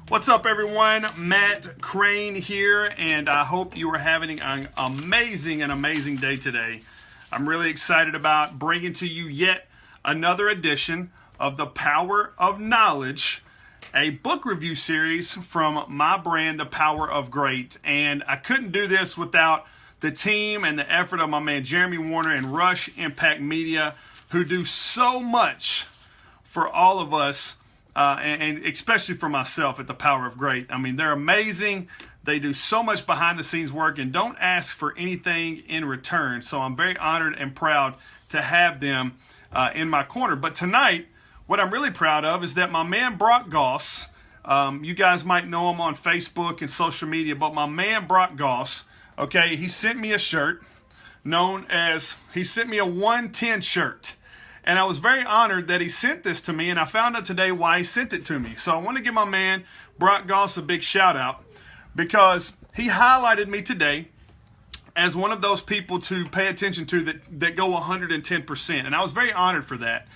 What's up, everyone? Matt Crane here, and I hope you are having an amazing day today. I'm really excited about bringing to you yet another edition of The Power of Knowledge, a book review series from my brand, The Power of Great. And I couldn't do this without the team and the effort of my man Jeremy Warner and Rush Impact Media, who do so much for all of us. And especially for myself at The Power of Great. I mean, they're amazing. They do so much behind the scenes work and don't ask for anything in return. So I'm very honored and proud to have them in my corner. But tonight, what I'm really proud of is that my man Brock Goss, you guys might know him on Facebook and social media, but my man Brock Goss, okay, he sent me a shirt he sent me a 110 shirt. And I was very honored that he sent this to me, and I found out today why he sent it to me. So I want to give my man, Brock Goss, a big shout out because he highlighted me today as one of those people to pay attention to that go 110%. And I was very honored for that.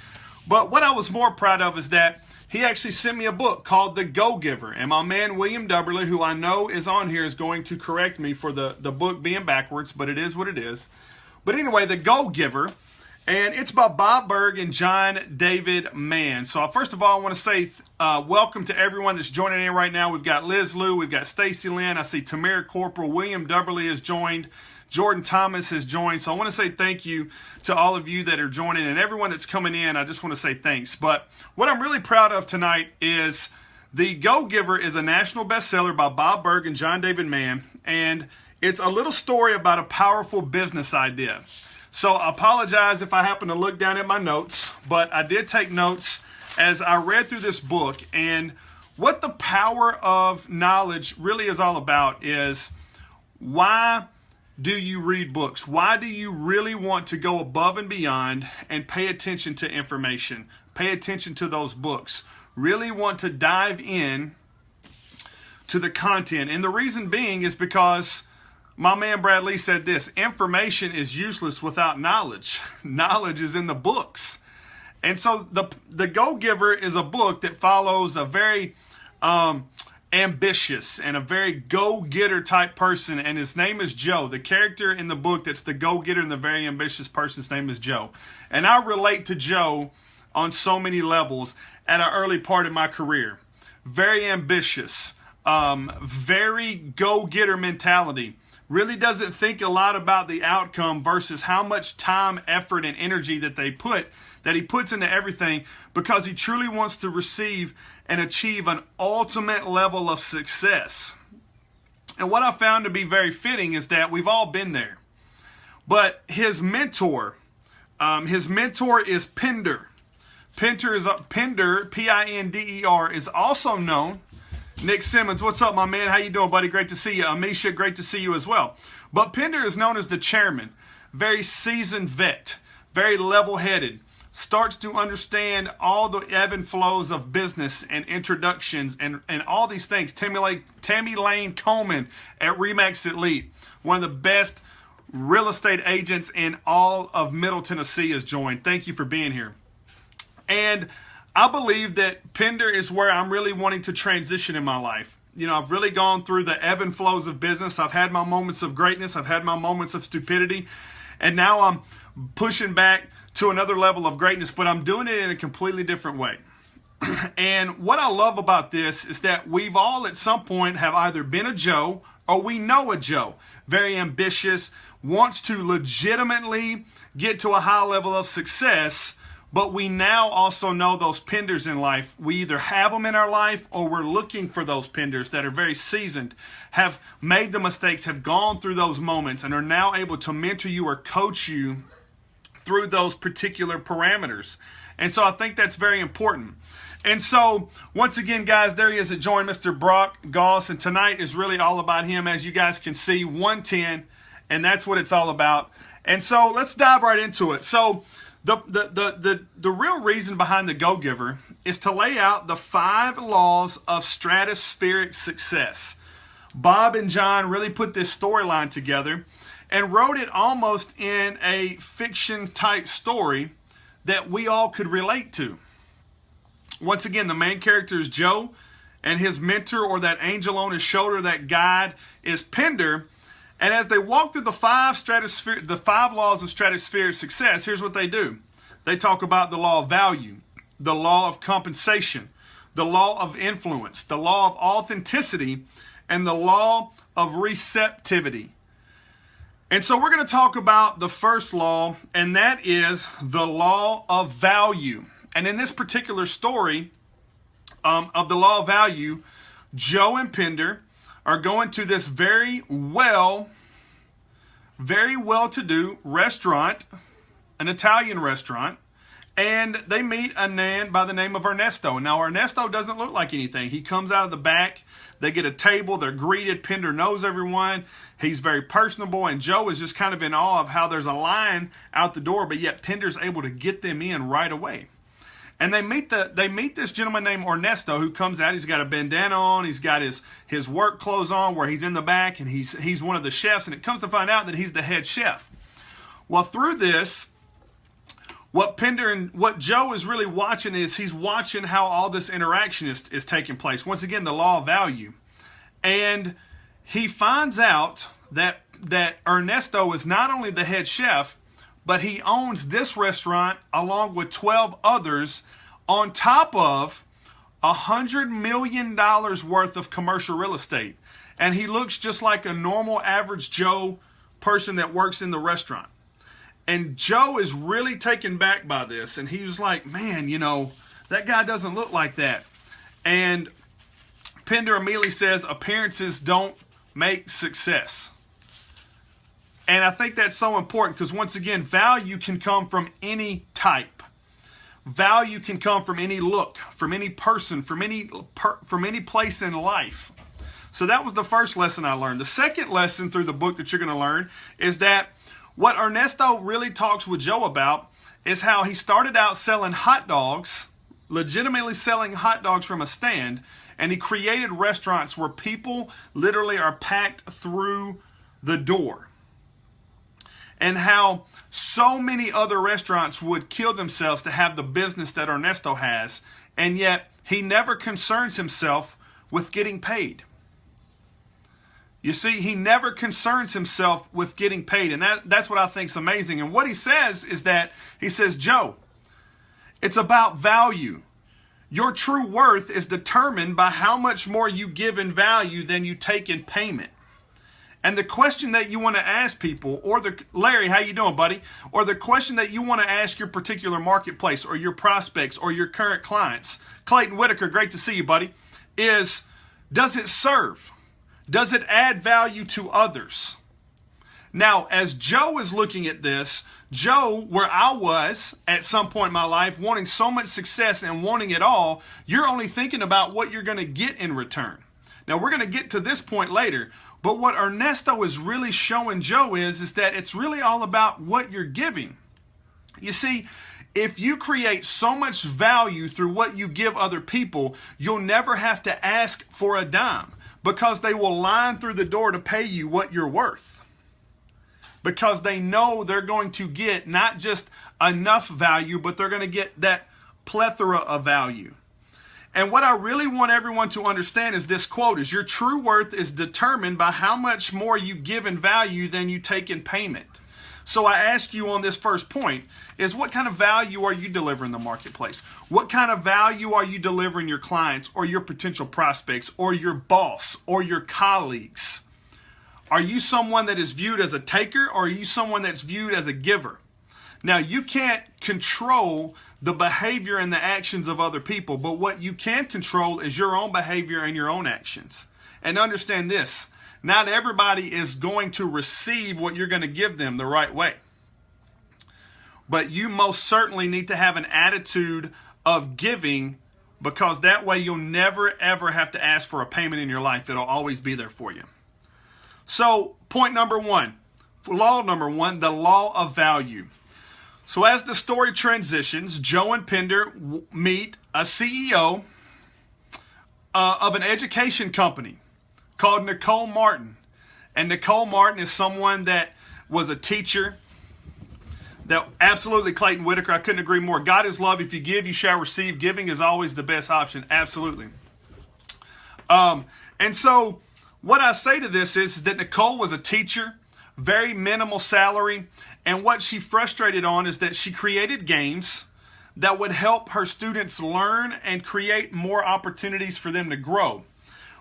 But what I was more proud of is that he actually sent me a book called The Go-Giver. And my man, William Dubberly, who I know is on here, is going to correct me for the book being backwards, but it is what it is. But anyway, The Go-Giver. And it's by Bob Burg and John David Mann. So first of all, I want to say welcome to everyone that's joining in right now. We've got Liz Lou, we've got Stacy Lynn, I see Tamara Corporal, William Dubberly has joined, Jordan Thomas has joined. So I want to say thank you to all of you that are joining and everyone that's coming in. I just want to say thanks. But what I'm really proud of tonight is The Go-Giver is a national bestseller by Bob Burg and John David Mann. And it's a little story about a powerful business idea. So I apologize if I happen to look down at my notes, but I did take notes as I read through this book. And what the power of knowledge really is all about is, why do you read books? Why do you really want to go above and beyond and pay attention to information? Pay attention to those books. Really want to dive in to the content. And the reason being is because my man Brad Lee said this: information is useless without knowledge. Knowledge is in the books. And so the Go-Giver is a book that follows a very ambitious and a very go-getter type person, and his name is Joe. The character in the book that's the go-getter and the very ambitious person's name is Joe. And I relate to Joe on so many levels at an early part of my career. Very ambitious, very go-getter mentality. Really doesn't think a lot about the outcome versus how much time, effort, and energy that he puts into everything, because he truly wants to receive and achieve an ultimate level of success. And what I found to be very fitting is that we've all been there. But his mentor is Pinder. Pinder, P-I-N-D-E-R, is also known. Nick Simmons, what's up, my man? How you doing, buddy? Great to see you. Amisha, great to see you as well. But Pinder is known as the chairman. Very seasoned vet. Very level-headed. Starts to understand all the ebb and flows of business and introductions and all these things. Tammy Lane Coleman at Remax Elite. One of the best real estate agents in all of Middle Tennessee has joined. Thank you for being here. And I believe that Pinder is where I'm really wanting to transition in my life. You know, I've really gone through the ebb and flows of business. I've had my moments of greatness. I've had my moments of stupidity. And now I'm pushing back to another level of greatness, but I'm doing it in a completely different way. And what I love about this is that we've all at some point have either been a Joe or we know a Joe. Very ambitious, wants to legitimately get to a high level of success. But we now also know those Pinders in life. We either have them in our life or we're looking for those Pinders that are very seasoned, have made the mistakes, have gone through those moments, and are now able to mentor you or coach you through those particular parameters. And so I think that's very important. And so, once again, guys, there he is at Join Mr. Brock Goss. And tonight is really all about him. As you guys can see, 110. And that's what it's all about. And so, let's dive right into it. So, the real reason behind the Go-Giver is to lay out the 5 laws of stratospheric success. Bob and John really put this storyline together and wrote it almost in a fiction type story that we all could relate to. Once again, the main character is Joe. and his mentor, or that angel on his shoulder, that guide, is Pender. And as they walk through the five laws of stratospheric success, here's what they do. They talk about the law of value, the law of compensation, the law of influence, the law of authenticity, and the law of receptivity. And so we're going to talk about the first law, and that is the law of value. And in this particular story of the law of value, Joe and Pender are going to this very well-to-do restaurant, an Italian restaurant, and they meet a man by the name of Ernesto. Now, Ernesto doesn't look like anything. He comes out of the back. They get a table. They're greeted. Pender knows everyone. He's very personable, and Joe is just kind of in awe of how there's a line out the door, but yet Pender's able to get them in right away. And they meet this gentleman named Ernesto, who comes out. He's got a bandana on. He's got his work clothes on, where he's in the back, and he's one of the chefs. And it comes to find out that he's the head chef. Well, through this, what Joe is really watching is he's watching how all this interaction is taking place. Once again, the law of value. And he finds out that Ernesto is not only the head chef, but he owns this restaurant along with 12 others, on top of $100 million worth of commercial real estate. And he looks just like a normal average Joe person that works in the restaurant. And Joe is really taken back by this. And he was like, man, that guy doesn't look like that. And Pender immediately says, appearances don't make success. And I think that's so important, because once again, value can come from any type. Value can come from any look, from any person, from any place in life. So that was the first lesson I learned. The second lesson through the book that you're going to learn is that what Ernesto really talks with Joe about is how he started out selling hot dogs, legitimately selling hot dogs from a stand, and he created restaurants where people literally are packed through the door. And how so many other restaurants would kill themselves to have the business that Ernesto has, and yet he never concerns himself with getting paid. You see, he never concerns himself with getting paid, and that's what I think is amazing. And what he says is that, he says, Joe, it's about value. Your true worth is determined by how much more you give in value than you take in payment. And the question that you want to ask people, Larry, how you doing, buddy? Or the question that you want to ask your particular marketplace or your prospects or your current clients, Clayton Whitaker, great to see you, buddy, is, does it serve? Does it add value to others? Now, as Joe is looking at this, Joe, where I was at some point in my life, wanting so much success and wanting it all, you're only thinking about what you're going to get in return. Now, we're going to get to this point later. But what Ernesto is really showing Joe is that it's really all about what you're giving. You see, if you create so much value through what you give other people, you'll never have to ask for a dime, because they will line through the door to pay you what you're worth. Because they know they're going to get not just enough value, but they're going to get that plethora of value. And what I really want everyone to understand is this quote is, your true worth is determined by how much more you give in value than you take in payment. So I ask you on this first point is, what kind of value are you delivering in the marketplace? What kind of value are you delivering your clients or your potential prospects or your boss or your colleagues? Are you someone that is viewed as a taker, or are you someone that's viewed as a giver? Now, you can't control the behavior and the actions of other people, but what you can control is your own behavior and your own actions. And understand this, not everybody is going to receive what you're going to give them the right way. But you most certainly need to have an attitude of giving, because that way you'll never ever have to ask for a payment in your life. It'll always be there for you. So point number one, law number one, the law of value. So as the story transitions, Joe and Pender meet a CEO of an education company called Nicole Martin. And Nicole Martin is someone that was a teacher. That absolutely, Clayton Whitaker, I couldn't agree more. God is love. If you give, you shall receive. Giving is always the best option. Absolutely. And so what I say to this is that Nicole was a teacher, very minimal salary. And what she frustrated on is that she created games that would help her students learn and create more opportunities for them to grow.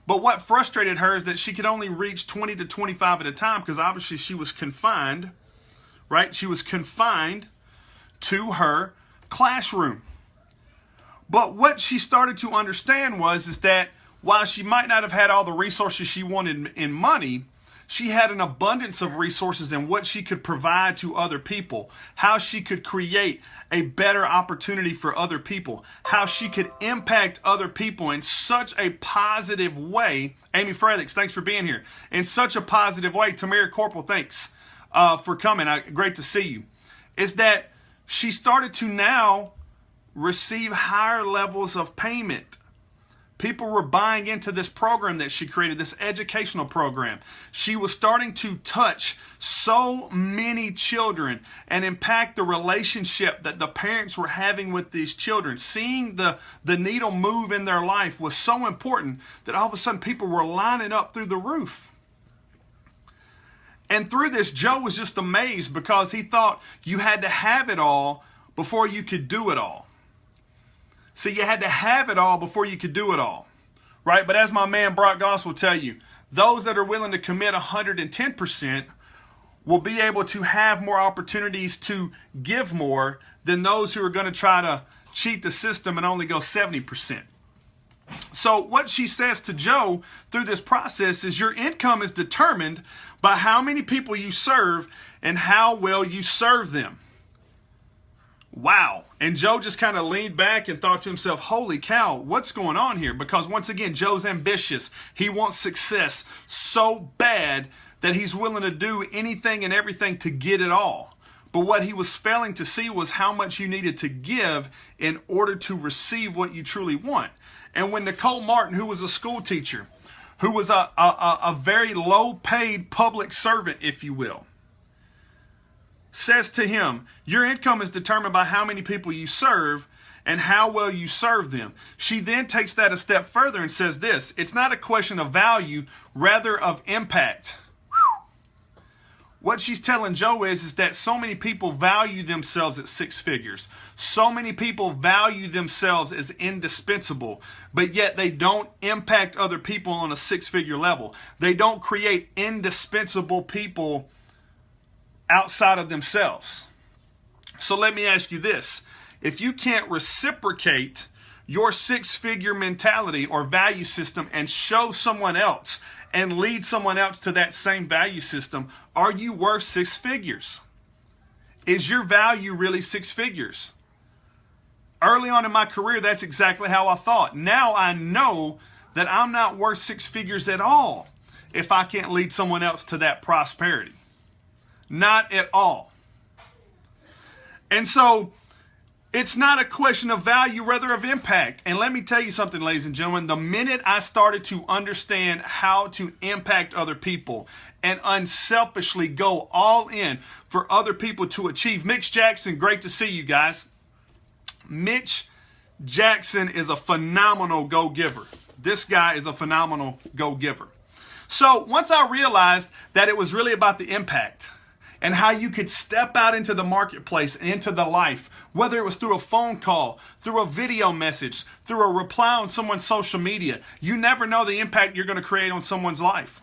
But what frustrated her is that she could only reach 20 to 25 at a time because obviously she was confined, right? She was confined to her classroom. But what she started to understand is that while she might not have had all the resources she wanted in money, she had an abundance of resources in what she could provide to other people, how she could create a better opportunity for other people, how she could impact other people in such a positive way. Amy Freliks, thanks for being here. In such a positive way. Tamara Corporal, thanks for coming. Great to see you. Is that she started to now receive higher levels of payment. People were buying into this program that she created, this educational program. She was starting to touch so many children and impact the relationship that the parents were having with these children. Seeing the needle move in their life was so important that all of a sudden people were lining up through the roof. And through this, Joe was just amazed because he thought you had to have it all before you could do it all. So you had to have it all before you could do it all, right? But as my man Brock Goss will tell you, those that are willing to commit 110% will be able to have more opportunities to give more than those who are going to try to cheat the system and only go 70%. So what she says to Joe through this process is your income is determined by how many people you serve and how well you serve them. Wow. And Joe just kind of leaned back and thought to himself, holy cow, what's going on here? Because once again, Joe's ambitious. He wants success so bad that he's willing to do anything and everything to get it all. But what he was failing to see was how much you needed to give in order to receive what you truly want. And when Nicole Martin, who was a school teacher, who was a very low-paid public servant, if you will, says to him, your income is determined by how many people you serve and how well you serve them. She then takes that a step further and says this, it's not a question of value, rather of impact. What she's telling Joe is that so many people value themselves at six figures. So many people value themselves as indispensable, but yet they don't impact other people on a six-figure level. They don't create indispensable people outside of themselves. So let me ask you this. If you can't reciprocate your six-figure mentality or value system and show someone else and lead someone else to that same value system, are you worth six figures? Is your value really six figures? Early on in my career, that's exactly how I thought. Now I know that I'm not worth six figures at all if I can't lead someone else to that prosperity. Not at all. And so it's not a question of value, rather of impact. And let me tell you something, ladies and gentlemen. The minute I started to understand how to impact other people and unselfishly go all in for other people to achieve. Mitch Jackson, great to see you guys. Mitch Jackson is a phenomenal go-giver. This guy is a phenomenal go-giver. So once I realized that it was really about the impact and how you could step out into the marketplace and into the life, whether it was through a phone call, through a video message, through a reply on someone's social media, you never know the impact you're going to create on someone's life.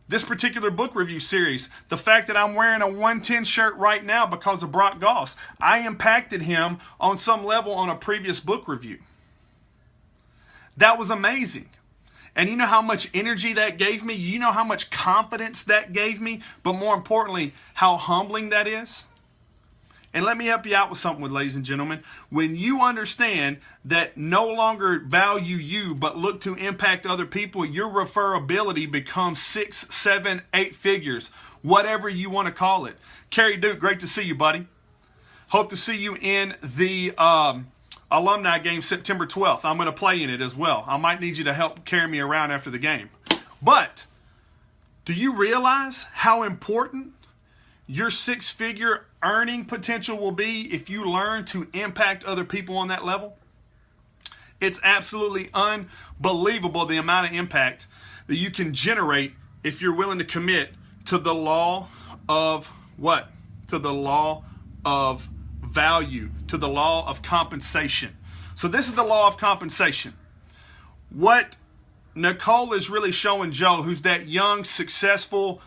This particular book review series, the fact that I'm wearing a 110 shirt right now because of Brock Goss, I impacted him on some level on a previous book review. That was amazing. And you know how much energy that gave me? You know how much confidence that gave me? But more importantly, how humbling that is? And let me help you out with something, ladies and gentlemen. When you understand that no longer value you, but look to impact other people, your referability becomes 6, 7, 8 figures, whatever you want to call it. Kerry Duke, great to see you, buddy. Hope to see you in the alumni game September 12th. I'm going to play in it as well. I might need you to help carry me around after the game. But do you realize how important your six-figure earning potential will be if you learn to impact other people on that level? It's absolutely unbelievable the amount of impact that you can generate if you're willing to commit to the law of what? To the law of value, to the law of compensation. So this is the law of compensation. What Nicole is really showing Joe, who's that young, successful,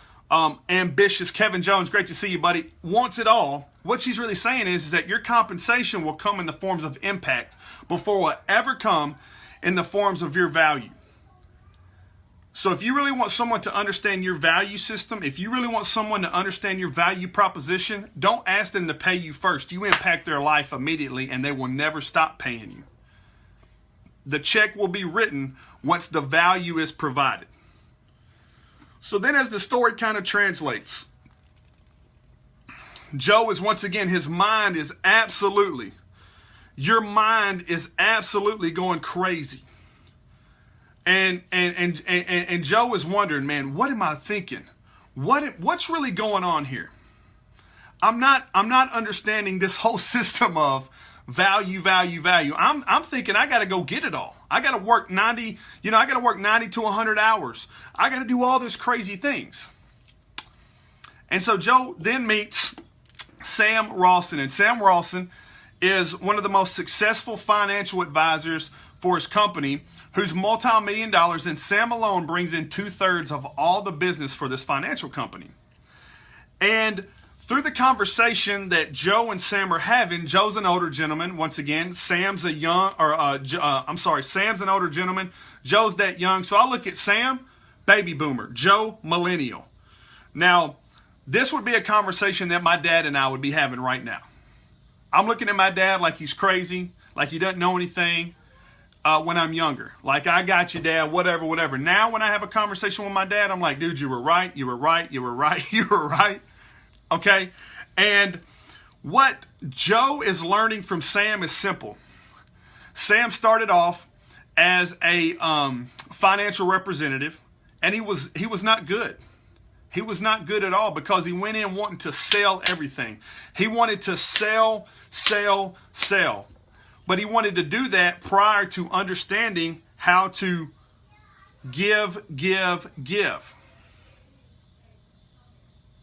ambitious Kevin Jones, great to see you, buddy, wants it all. What she's really saying is that your compensation will come in the forms of impact before it will ever come in the forms of your value. So if you really want someone to understand your value system, if you really want someone to understand your value proposition, don't ask them to pay you first. You impact their life immediately and they will never stop paying you. The check will be written once the value is provided. So then as the story kind of translates, Joe is once again, his mind is absolutely, your mind is absolutely going crazy. And Joe is wondering, man, what am I thinking? What's really going on here? I'm not understanding this whole system of value. I'm thinking I got to go get it all. I got to work 90 to 100 hours. I got to do all these crazy things. And so Joe then meets Sam Rawson, and Sam Rawson is one of the most successful financial advisors for his company, who's multi-million dollars, and Sam alone brings in 2/3 of all the business for this financial company. And through the conversation that Joe and Sam are having, Joe's an older gentleman. Once again, Sam's an older gentleman. Joe's that young. So I look at Sam, baby boomer, Joe, millennial. Now, this would be a conversation that my dad and I would be having right now. I'm looking at my dad like he's crazy, like he doesn't know anything. When I'm younger, like, I got you, Dad, whatever. Now, when I have a conversation with my dad, I'm like, dude, you were right. Okay. And what Joe is learning from Sam is simple. Sam started off as a financial representative, and he was not good. He was not good at all, because he went in wanting to sell everything. He wanted to sell. But he wanted to do that prior to understanding how to give.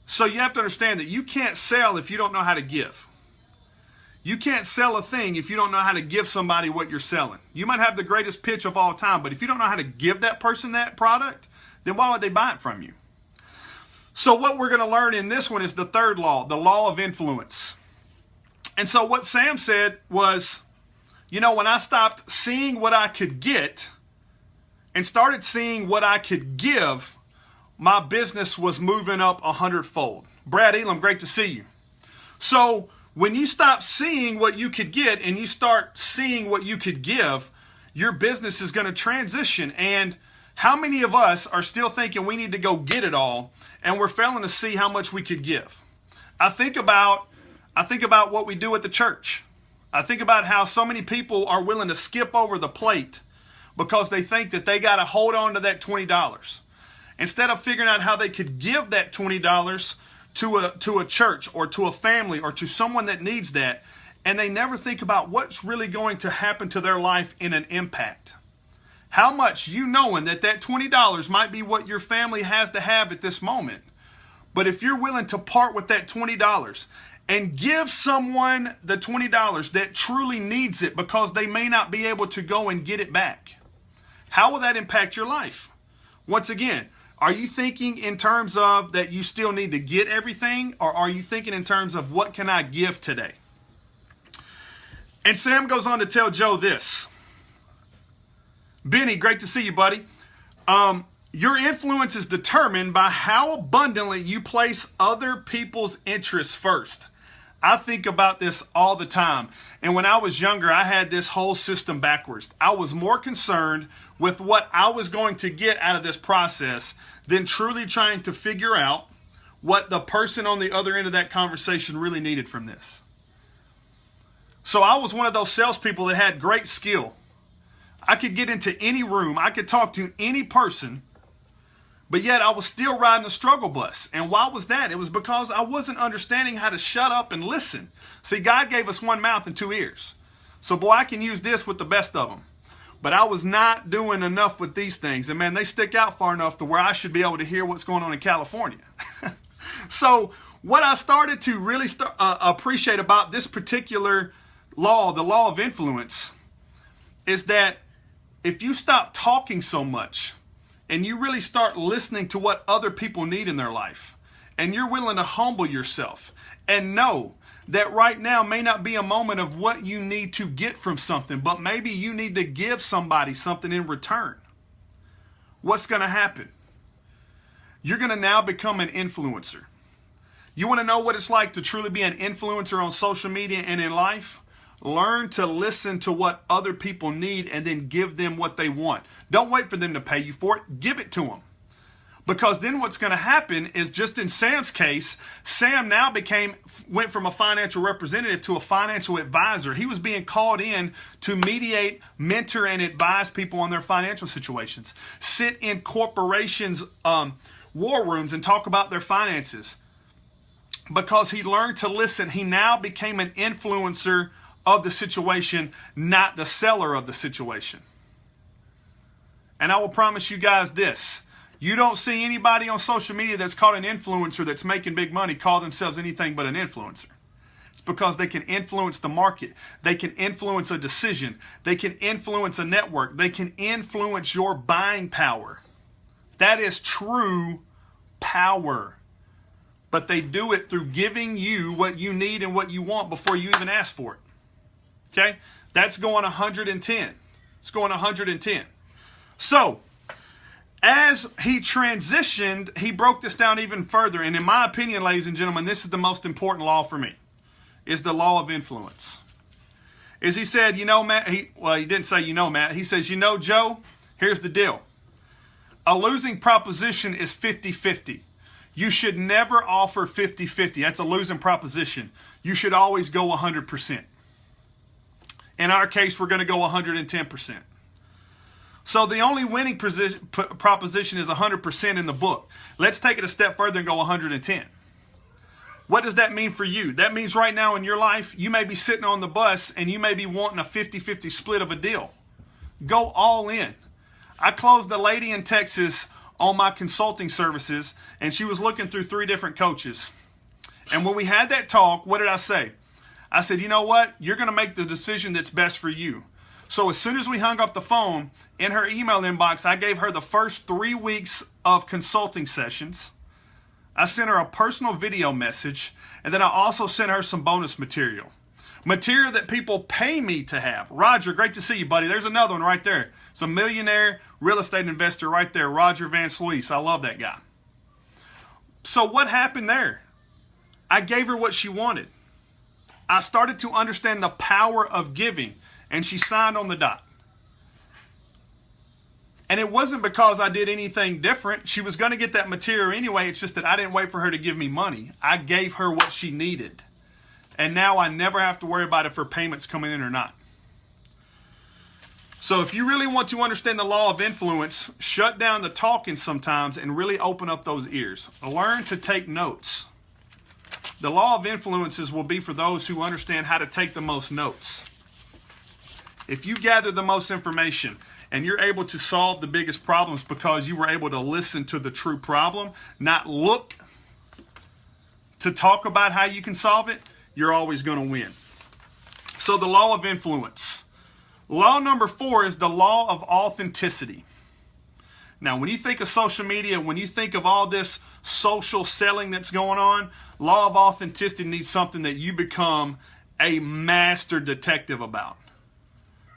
So you have to understand that you can't sell if you don't know how to give. You can't sell a thing if you don't know how to give somebody what you're selling. You might have the greatest pitch of all time, but if you don't know how to give that person that product, then why would they buy it from you? So what we're going to learn in this one is the third law, the law of influence. And so what Sam said was, when I stopped seeing what I could get and started seeing what I could give, my business was moving up 100-fold. Brad Elam, great to see you. So when you stop seeing what you could get and you start seeing what you could give, your business is going to transition. And how many of us are still thinking we need to go get it all, and we're failing to see how much we could give? I think about what we do at the church. I think about how so many people are willing to skip over the plate because they think that they got to hold on to that $20. Instead of figuring out how they could give that $20 to a church or to a family or to someone that needs that, and they never think about what's really going to happen to their life in an impact. How much knowing that $20 might be what your family has to have at this moment. But if you're willing to part with that $20 and give someone the $20 that truly needs it because they may not be able to go and get it back, how will that impact your life? Once again, are you thinking in terms of that you still need to get everything, or are you thinking in terms of what can I give today? And Sam goes on to tell Joe this. Benny, great to see you, buddy. Your influence is determined by how abundantly you place other people's interests first. I think about this all the time. And when I was younger, I had this whole system backwards. I was more concerned with what I was going to get out of this process than truly trying to figure out what the person on the other end of that conversation really needed from this. So I was one of those salespeople that had great skill. I could get into any room. I could talk to any person. But yet I was still riding the struggle bus. And why was that? It was because I wasn't understanding how to shut up and listen. See, God gave us one mouth and two ears. So boy, I can use this with the best of them. but I was not doing enough with these things. And man, they stick out far enough to where I should be able to hear what's going on in California. So what I started to really appreciate about this particular law, the law of influence, is that if you stop talking so much and you really start listening to what other people need in their life, and you're willing to humble yourself and know that right now may not be a moment of what you need to get from something, but maybe you need to give somebody something in return. What's going to happen? You're going to now become an influencer. You want to know what it's like to truly be an influencer on social media and in life? Learn to listen to what other people need and then give them what they want. Don't wait for them to pay you for it. Give it to them. Because then what's going to happen is, just in Sam's case, Sam now went from a financial representative to a financial advisor. He was being called in to mediate, mentor, and advise people on their financial situations. Sit in corporations' war rooms and talk about their finances. Because he learned to listen, he now became an influencer of the situation, not the seller of the situation. And I will promise you guys this. You don't see anybody on social media that's called an influencer that's making big money call themselves anything but an influencer. It's because they can influence the market. They can influence a decision. They can influence a network. They can influence your buying power. That is true power. But they do it through giving you what you need and what you want before you even ask for it. Okay? That's going 110. It's going 110. So, as he transitioned, he broke this down even further. And in my opinion, ladies and gentlemen, this is the most important law for me, is the law of influence. Is he said, you know, Matt, he didn't say, you know, Matt. He says, you know, Joe, here's the deal. A losing proposition is 50-50. You should never offer 50-50. That's a losing proposition. You should always go 100%. In our case, we're going to go 110%. So the only winning proposition is 100% in the book. Let's take it a step further and go 110. What does that mean for you? That means right now in your life, you may be sitting on the bus and you may be wanting a 50-50 split of a deal. Go all in. I closed a lady in Texas on my consulting services, and she was looking through 3 different coaches. And when we had that talk, what did I say? I said, you know what? You're going to make the decision that's best for you. So as soon as we hung up the phone, in her email inbox, I gave her the first 3 weeks of consulting sessions. I sent her a personal video message, and then I also sent her some bonus material. Material that people pay me to have. Roger, great to see you, buddy. There's another one right there. It's a millionaire real estate investor right there, Roger Van Sluis. I love that guy. So what happened there? I gave her what she wanted. I started to understand the power of giving, and she signed on the dot. And it wasn't because I did anything different. She was going to get that material anyway. It's just that I didn't wait for her to give me money. I gave her what she needed. And now I never have to worry about if her payment's coming in or not. So if you really want to understand the law of influence, shut down the talking sometimes and really open up those ears. Learn to take notes. The law of influences will be for those who understand how to take the most notes. If you gather the most information and you're able to solve the biggest problems because you were able to listen to the true problem, not look to talk about how you can solve it, you're always going to win. So the law of influence. Law number 4 is the law of authenticity. Now, when you think of social media, when you think of all this social selling that's going on, law of authenticity needs something that you become a master detective about.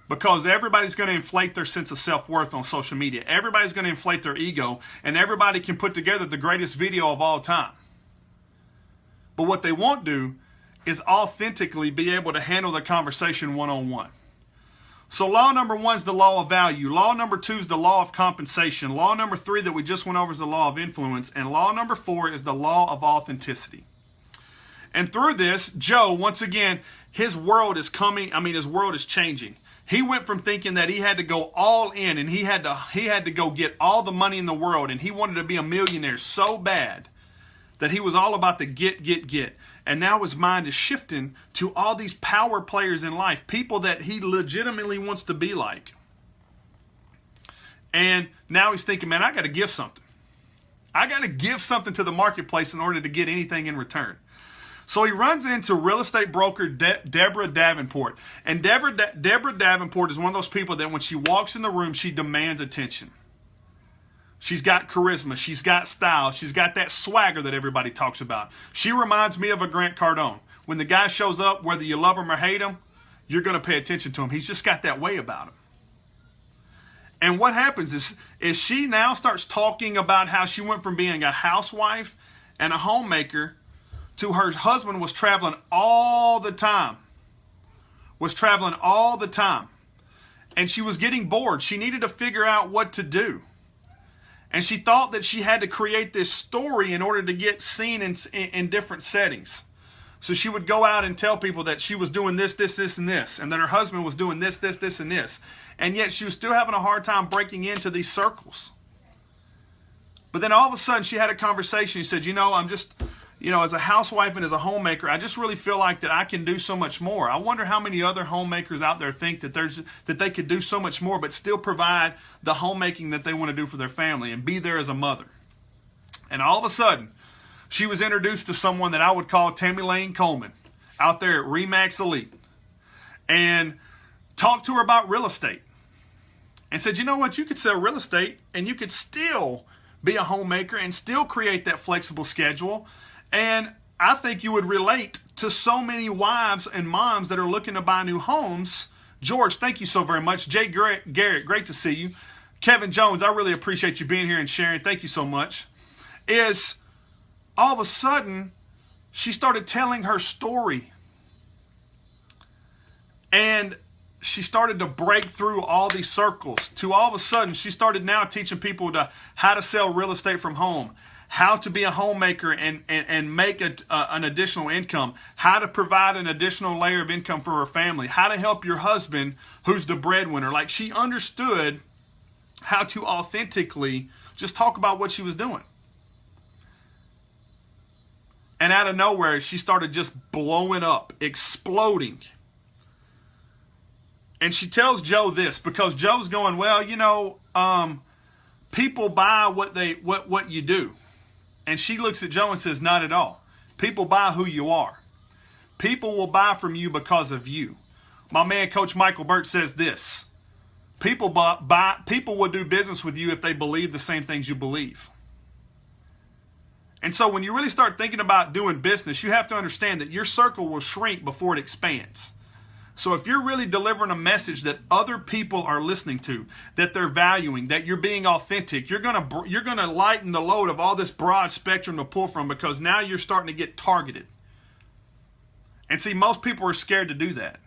Because everybody's going to inflate their sense of self-worth on social media. Everybody's going to inflate their ego, and everybody can put together the greatest video of all time. But what they won't do is authentically be able to handle the conversation one-on-one. So law number 1 is the law of value. Law number 2 is the law of compensation. Law number 3 that we just went over is the law of influence. And law number 4 is the law of authenticity. And through this, Joe, once again, his world is his world is changing. He went from thinking that he had to go all in and he had to go get all the money in the world, and he wanted to be a millionaire so bad that he was all about the get. And now his mind is shifting to all these power players in life, people that he legitimately wants to be like. And now he's thinking, man, I got to give something. I got to give something to the marketplace in order to get anything in return. So he runs into real estate broker Deborah Davenport. And Deborah Davenport is one of those people that when she walks in the room, she demands attention. She's got charisma. She's got style. She's got that swagger that everybody talks about. She reminds me of a Grant Cardone. When the guy shows up, whether you love him or hate him, you're going to pay attention to him. He's just got that way about him. And what happens is she now starts talking about how she went from being a housewife and a homemaker to her husband was traveling all the time. And she was getting bored. She needed to figure out what to do. And she thought that she had to create this story in order to get seen in different settings. So she would go out and tell people that she was doing this, this, this, and this. And that her husband was doing this, this, this, and this. And yet she was still having a hard time breaking into these circles. But then all of a sudden she had a conversation. She said, I'm just, as a housewife and as a homemaker, I just really feel like that I can do so much more. I wonder how many other homemakers out there think that they could do so much more but still provide the homemaking that they want to do for their family and be there as a mother. And all of a sudden, she was introduced to someone that I would call Tammy Lane Coleman out there at Remax Elite and talked to her about real estate and said, you know what, you could sell real estate and you could still be a homemaker and still create that flexible schedule. And I think you would relate to so many wives and moms that are looking to buy new homes. George, thank you so very much. Jay Garrett, great to see you. Kevin Jones, I really appreciate you being here and sharing. Thank you so much. Is all of a sudden, she started telling her story. And she started to break through all these circles. To all of a sudden, she started now teaching people how to sell real estate from home, how to be a homemaker and make an additional income, how to provide an additional layer of income for her family, how to help your husband who's the breadwinner. Like, she understood how to authentically just talk about what she was doing. And out of nowhere, she started just blowing up, exploding. And she tells Joe this, because Joe's going, well, people buy what you do. And she looks at Joe and says, not at all. People buy who you are. People will buy from you because of you. My man, Coach Michael Burt, says this. People will do business with you if they believe the same things you believe. And so when you really start thinking about doing business, you have to understand that your circle will shrink before it expands. So if you're really delivering a message that other people are listening to, that they're valuing, that you're being authentic, you're gonna lighten the load of all this broad spectrum to pull from, because now you're starting to get targeted. And see, most people are scared to do that.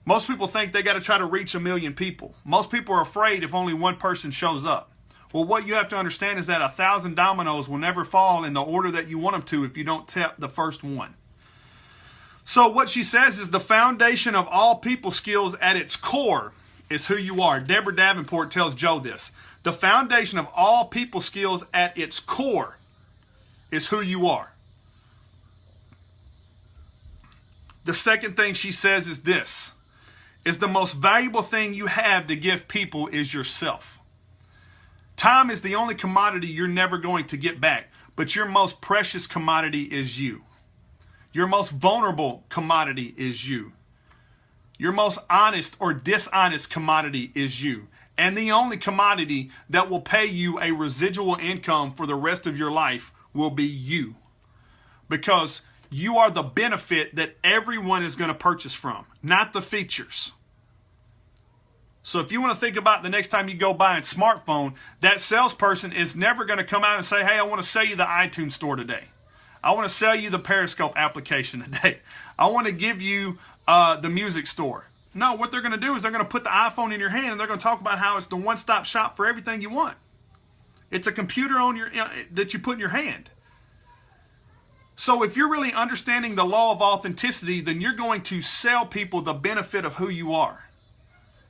Most people think they got to try to reach 1 million people. Most people are afraid if only one person shows up. Well, what you have to understand is that 1,000 dominoes will never fall in the order that you want them to if you don't tap the first one. So what she says is the foundation of all people skills at its core is who you are. Deborah Davenport tells Joe this. The foundation of all people skills at its core is who you are. The second thing she says is this, is the most valuable thing you have to give people is yourself. Time is the only commodity you're never going to get back, but your most precious commodity is you. Your most vulnerable commodity is you. Your most honest or dishonest commodity is you. And the only commodity that will pay you a residual income for the rest of your life will be you. Because you are the benefit that everyone is going to purchase from, not the features. So if you want to think about the next time you go buy a smartphone, that salesperson is never going to come out and say, hey, I want to sell you the iTunes store today. I want to sell you the Periscope application today. I want to give you the music store. No, what they're going to do is they're going to put the iPhone in your hand and they're going to talk about how it's the one-stop shop for everything you want. It's a computer on that you put in your hand. So if you're really understanding the law of authenticity, then you're going to sell people the benefit of who you are.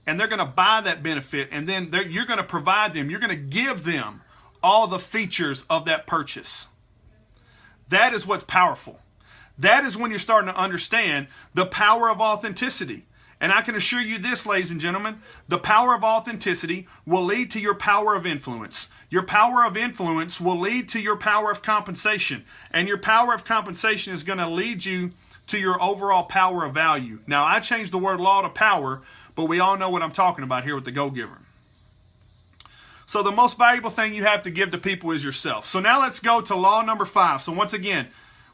And they're going to buy that benefit, and then you're going to provide them. You're going to give them all the features of that purchase. That is what's powerful. That is when you're starting to understand the power of authenticity. And I can assure you this, ladies and gentlemen, the power of authenticity will lead to your power of influence. Your power of influence will lead to your power of compensation. And your power of compensation is going to lead you to your overall power of value. Now, I changed the word law to power, but we all know what I'm talking about here with the go-giver. So the most valuable thing you have to give to people is yourself. So now let's go to law number 5. So once again,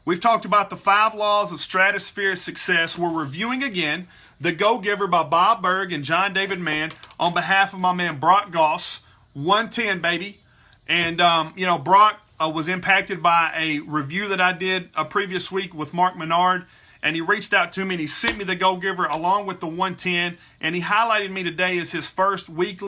we've talked about the 5 laws of stratospheric success. We're reviewing again The Go-Giver by Bob Burg and John David Mann on behalf of my man Brock Goss. 110, baby. And, Brock was impacted by a review that I did a previous week with Mark Menard. And he reached out to me and he sent me the Go-Giver along with the 110. And he highlighted me today as his first weekly